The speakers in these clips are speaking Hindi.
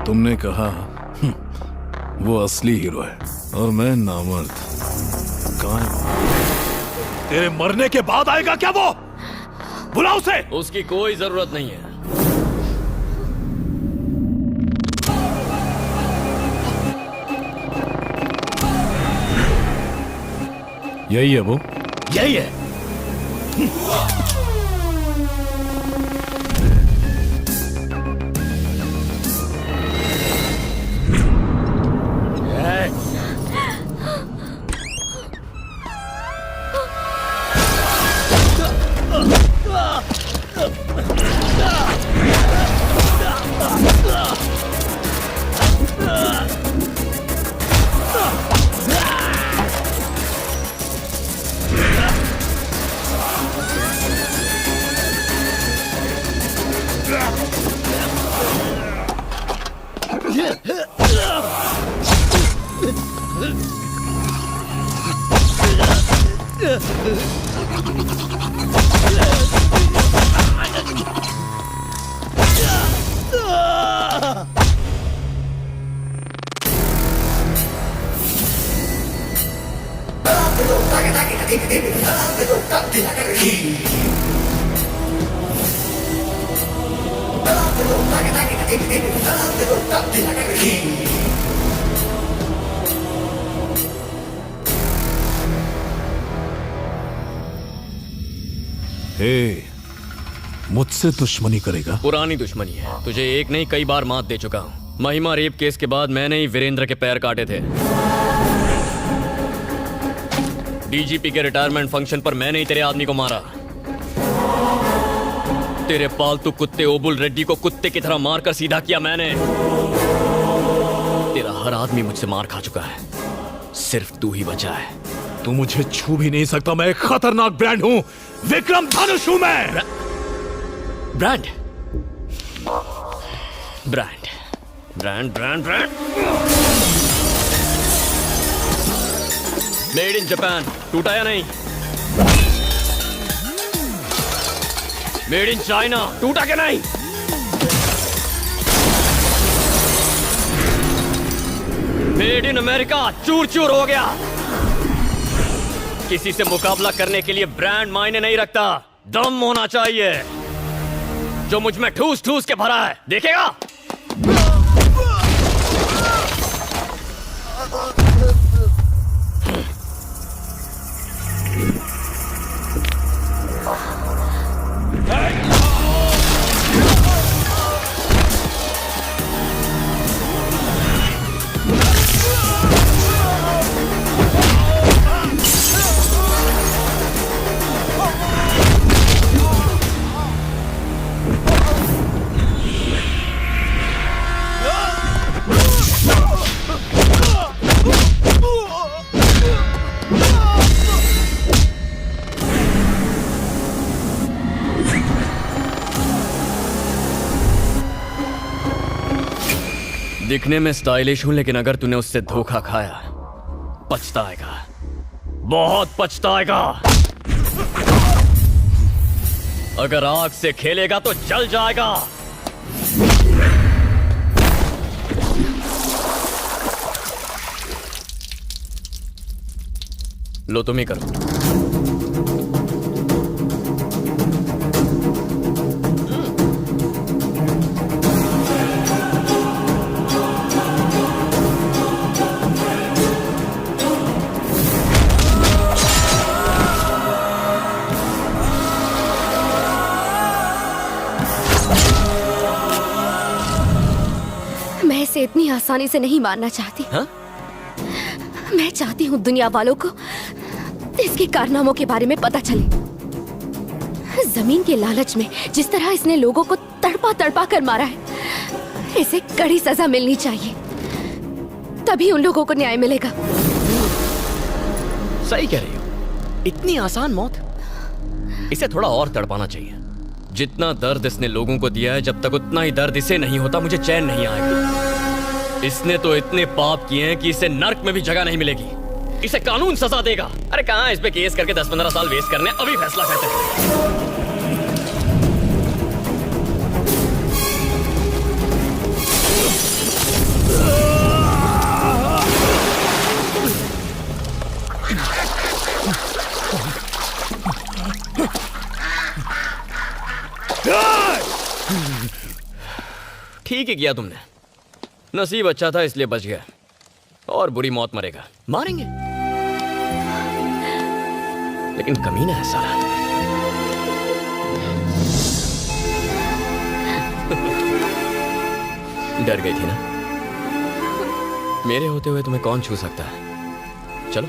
तुमने कहा वो असली हीरो है और मैं नामर्द। कहाँ है वो? तेरे मरने के बाद आएगा क्या वो? बुला उसे। उसकी कोई जरूरत नहीं है। यही है वो? यही है। हे, मुझसे दुश्मनी करेगा? पुरानी दुश्मनी है। तुझे एक नहीं कई बार मात दे चुका हूं। महिमा रेप केस के बाद मैंने ही वीरेंद्र के पैर काटे थे। डीजीपी के रिटायरमेंट फंक्शन पर मैंने ही तेरे आदमी को मारा। तेरे पालतू कुत्ते ओबुल रेड्डी को कुत्ते की तरह मारकर सीधा किया मैंने। तेरा हर आदमी मुझसे मार खा चुका है, सिर्फ तू ही बचा है। तू मुझे छू भी नहीं सकता। मैं एक खतरनाक ब्रांड हूं। विक्रम धनुष हूं मैं। Brand brand brand brand brand made in Japan. टूटा या नहीं? Made in China. टूटा क्या नहीं? Made in America. चूर चूर हो गया। किसी से मुकाबला करने के लिए ब्रांड मायने नहीं रखता, दम होना चाहिए जो मुझ में ठूस ठूस के भरा है। देखेगा? दिखने में स्टाइलिश हूं, लेकिन अगर तूने उससे धोखा खाया पछताएगा, बहुत पछताएगा। अगर आग से खेलेगा तो जल जाएगा। लो तुम ही करो। इसे इतनी आसानी से नहीं मारना चाहती। हा? मैं चाहती हूँ दुनिया वालों को इसके कारनामों के बारे में पता चले। जमीन के लालच में जिस तरह इसने लोगों को तड़पा तड़पा कर मारा है, इसे कड़ी सजा मिलनी चाहिए, तभी उन लोगों को न्याय मिलेगा। सही कह रही हो। इतनी आसान मौत? इसे थोड़ा और तड़पाना चाहिए। जितना दर्द इसने लोगों को दिया है, जब तक उतना ही दर्द इसे नहीं होता मुझे चैन नहीं आएगा। इसने तो इतने पाप किए हैं कि इसे नर्क में भी जगह नहीं मिलेगी। इसे कानून सजा देगा। अरे कहाँ इस पे केस करके 10-15 साल वेस्ट करने, अभी फैसला करते हैं। ठीक ही किया तुमने, नसीब अच्छा था इसलिए बच गया, और बुरी मौत मरेगा। मारेंगे, लेकिन कमीना है साला। डर गई थी ना? मेरे होते हुए तुम्हें कौन छू सकता है? चलो।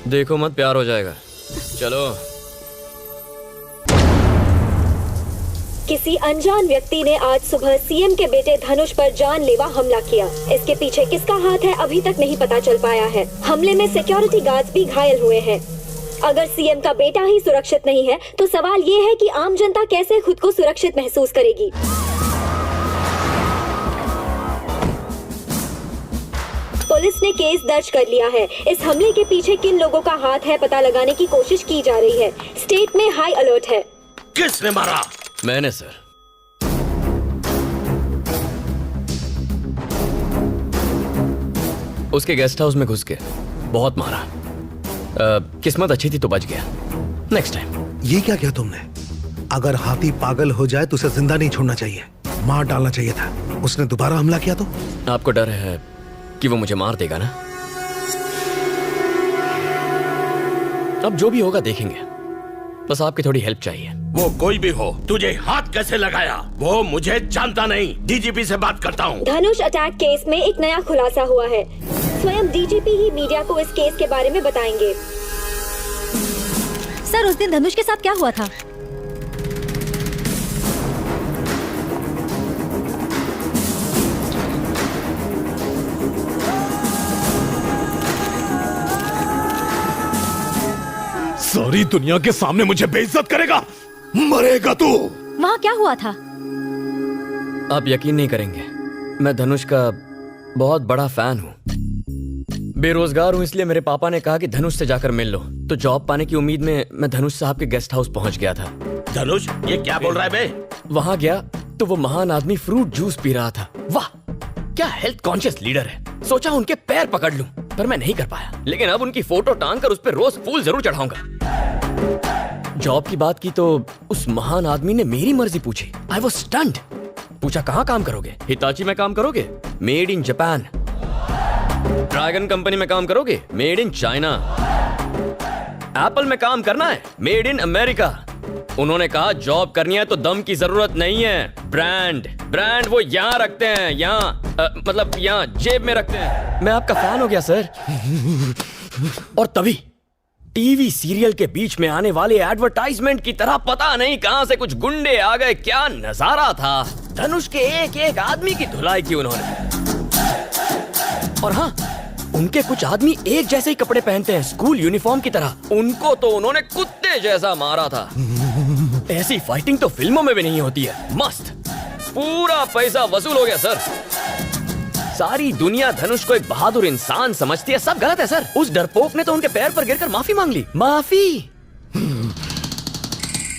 देखो मत, प्यार हो जाएगा। चलो। किसी अनजान व्यक्ति ने आज सुबह सीएम के बेटे धनुष पर जानलेवा हमला किया। इसके पीछे किसका हाथ है अभी तक नहीं पता चल पाया है। हमले में सिक्योरिटी गार्ड्स भी घायल हुए हैं। अगर सीएम का बेटा ही सुरक्षित नहीं है तो सवाल ये है कि आम जनता कैसे खुद को सुरक्षित महसूस करेगी। पुलिस ने केस दर्ज कर लिया है। इस हमले के पीछे किन लोगों का हाथ है पता लगाने की कोशिश की जा रही है। स्टेट में हाई अलर्ट है। किसने मारा? मैंने सर। उसके गेस्ट हाउस में घुस के बहुत मारा। किस्मत अच्छी थी तो बच गया। Next time. ये क्या किया तुमने? अगर हाथी पागल हो जाए तो उसे जिंदा नहीं छोड़ना चाहिए, मार डालना चाहिए था। उसने दोबारा हमला किया तो? आपको डर है कि वो मुझे मार देगा ना? अब जो भी होगा देखेंगे, बस आपकी थोड़ी हेल्प चाहिए। वो कोई भी हो, तुझे हाथ कैसे लगाया वो मुझे जानता नहीं। डीजीपी से बात करता हूँ। धनुष अटैक केस में एक नया खुलासा हुआ है। स्वयं डीजीपी ही मीडिया को इस केस के बारे में बताएंगे। सर, उस दिन धनुष के साथ क्या हुआ था? सारी दुनिया के सामने मुझे बेइज्जत करेगा, मरेगा तू। वहाँ क्या हुआ था? आप यकीन नहीं करेंगे, मैं धनुष का बहुत बड़ा फैन हूँ। बेरोजगार हूँ, इसलिए मेरे पापा ने कहा कि धनुष से जाकर मिल लो। तो जॉब पाने की उम्मीद में मैं धनुष साहब के गेस्ट हाउस पहुंच गया था। धनुष, ये क्या बोल रहा है बे? वहां गया तो वो महान आदमी फ्रूट जूस पी रहा था। वाह, क्या हेल्थ कॉन्शियस लीडर है। सोचा उनके पैर पकड़ लूं, पर मैं नहीं कर पाया। लेकिन अब उनकी फोटो टांग कर उस पर रोज फूल जरूर चढ़ाऊंगा। जॉब की बात की तो उस महान आदमी ने मेरी मर्जी पूछी। I was stunned. पूछा कहाँ काम करोगे? हिताची में काम करोगे? Made in Japan. Dragon company में काम करोगे? Made in China. एप्पल में काम करना है? Made in America. उन्होंने कहा जॉब करनी है तो दम की जरूरत नहीं है, ब्रांड वो यहाँ रखते हैं, यहाँ मतलब यहाँ जेब में रखते हैं। मैं आपका फैन हो गया सर। और तभी टीवी सीरियल के बीच में आने वाले एडवर्टाइजमेंट की तरह पता नहीं कहां से कुछ गुंडे आ गए। क्या नजारा था। धनुष के एक एक आदमी की धुलाई की उन्होंने। और हाँ, उनके कुछ आदमी एक जैसे ही कपड़े पहनते हैं, स्कूल यूनिफॉर्म की तरह। उनको तो उन्होंने कुत्ते जैसा मारा था। ऐसी फाइटिंग तो फिल्मों में भी नहीं होती है। मस्त, पूरा पैसा वसूल हो गया सर। सारी दुनिया धनुष को एक बहादुर इंसान समझती है। सब गलत है सर। उस डरपोक ने तो उनके पैर पर गिरकर माफी मांग ली। माफी?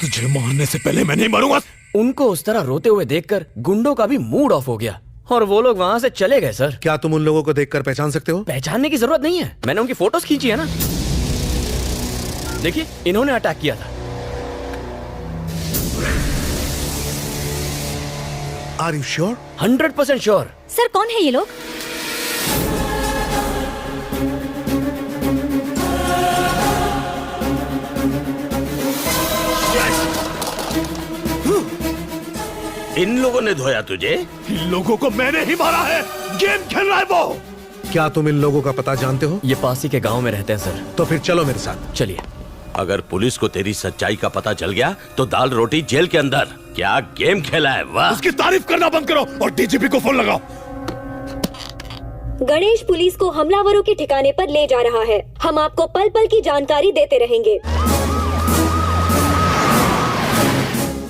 तुझे मारने से पहले मैं नहीं मरूंगा। उनको उस तरह रोते हुए देखकर गुंडों का भी मूड ऑफ हो गया और वो लोग वहां से चले गए सर। क्या तुम उन लोगों को देखकर पहचान सकते हो? पहचानने की जरूरत नहीं है, मैंने उनकी फोटोज खींची है ना। देखिए, इन्होंने अटैक किया था। Are you sure? 100% sure. Sir, कौन है ये लोग? इन लोगों ने धोया तुझे? इन लोगों को मैंने ही मारा है। गेम खेल रहा है वो। क्या तुम इन लोगों का पता जानते हो? ये पास ही के गांव में रहते हैं सर। तो फिर चलो मेरे साथ। चलिए। अगर पुलिस को तेरी सच्चाई का पता चल गया तो दाल रोटी जेल के अंदर। क्या गेम खेला है, वाह। उसकी तारीफ करना बंद करो और डीजीपी को फोन लगाओ। गणेश पुलिस को हमलावरों के ठिकाने पर ले जा रहा है। हम आपको पल पल की जानकारी देते रहेंगे।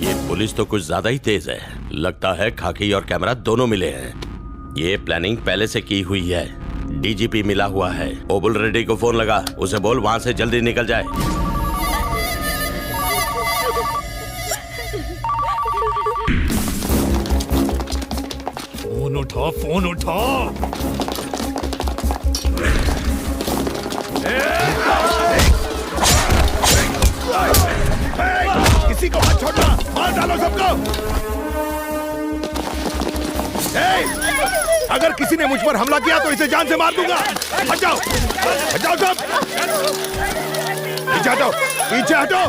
ये पुलिस तो कुछ ज्यादा ही तेज है। लगता है खाकी और कैमरा दोनों मिले हैं। ये प्लानिंग पहले से की हुई है। डीजीपी मिला हुआ है। ओबुल रेड्डी को फोन लगा, उसे बोल वहां से जल्दी निकल जाए। फोन उठा, फोन उठा। किसी को मत छोड़ना, मार डालो सबको। अगर किसी ने मुझ पर हमला किया तो इसे जान से मार दूंगा। हट जाओ, हट जाओ सब। पीछे हटो, पीछे हटो।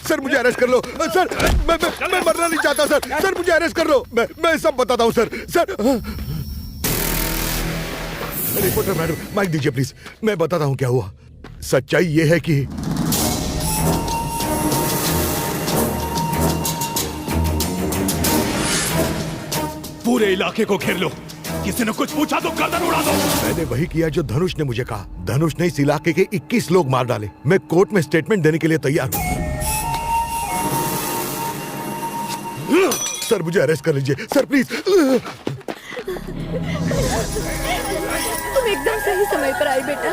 सर मुझे अरेस्ट कर लो सर। मैं मरना नहीं चाहता सर मुझे अरेस्ट कर लो। मैं सब बताता हूँ सर। रिपोर्टर मैडम माइक दीजिए प्लीज। मैं बताता हूँ क्या हुआ। सच्चाई ये है कि पूरे इलाके को घेर लो। किसी ने कुछ पूछा तो गर्दन उड़ा दो। मैंने वही किया जो धनुष ने मुझे कहा। धनुष ने इस इलाके के 21 लोग मार डाले। मैं कोर्ट में स्टेटमेंट देने के लिए तैयार हूँ। सर मुझे अरेस्ट कर लीजिए सर प्लीज। तुम एकदम सही समय पर आई बेटा।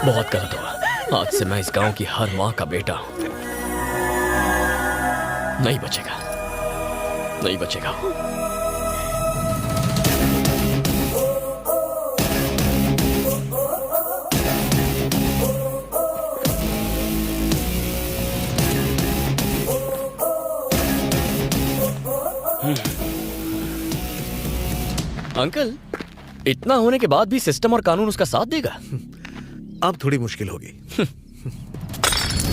बहुत गलत हुआ। आज से मैं इस गांव की हर माँ का बेटा नहीं बचेगा, नहीं बचेगा। अंकल, इतना होने के बाद भी सिस्टम और कानून उसका साथ देगा? अब थोड़ी मुश्किल होगी।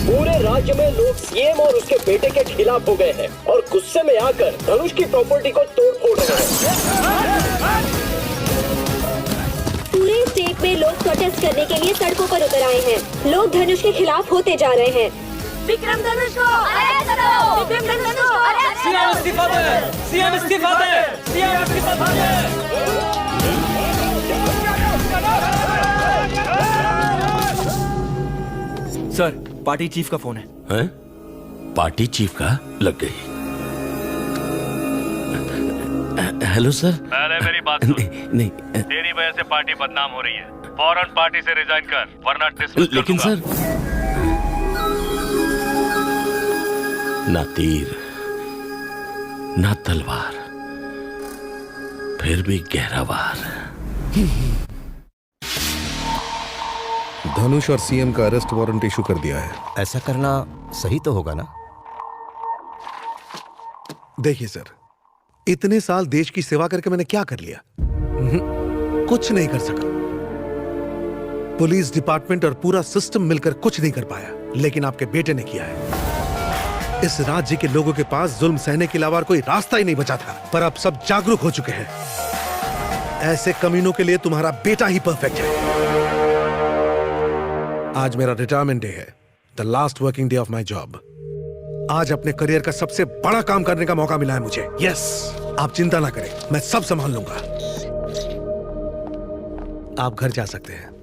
पूरे राज्य में लोग सीएम और उसके बेटे के खिलाफ हो गए हैं और गुस्से में आकर धनुष की प्रॉपर्टी को तोड़ रहे हैं। पूरे स्टेट में लोग प्रोटेस्ट करने के लिए सड़कों पर उतर आए हैं। लोग धनुष के खिलाफ होते जा रहे हैं। विक्रम धनुष को अरेस्ट करो। विक्रम धनुष को अरेस्ट करो। सीएम इस्तीफा दे, सीएम इस्तीफा दे, सीएम इस्तीफा दे। सर, पार्टी चीफ का फोन है। हैं? पार्टी चीफ का लग गई। Hello sir. पहले मेरी बात सुन। नहीं तेरी वजह से पार्टी बदनाम हो रही है। फौरन पार्टी से रिजाइन कर वरना डिसमिस कर लेकिन दूंगा। सर ना तीर ना तलवार, फिर भी गहरा वार। धनुष और सीएम का अरेस्ट वारंट इशू कर दिया है। ऐसा करना सही तो होगा ना? देखिए सर, इतने साल देश की सेवा करके मैंने क्या कर लिया? कुछ नहीं कर सका। पुलिस डिपार्टमेंट और पूरा सिस्टम मिलकर कुछ नहीं कर पाया, लेकिन आपके बेटे ने किया है। इस राज्य के लोगों के पास जुल्म सहने के अलावा कोई रास्ता ही नहीं बचा था, पर अब सब जागरूक हो चुके हैं। ऐसे कमीनों के लिए तुम्हारा बेटा ही परफेक्ट है। आज मेरा रिटायरमेंट डे है, the last working day of my job. आज अपने करियर का सबसे बड़ा काम करने का मौका मिला है मुझे। यस, आप चिंता ना करें, मैं सब संभाल लूंगा। आप घर जा सकते हैं।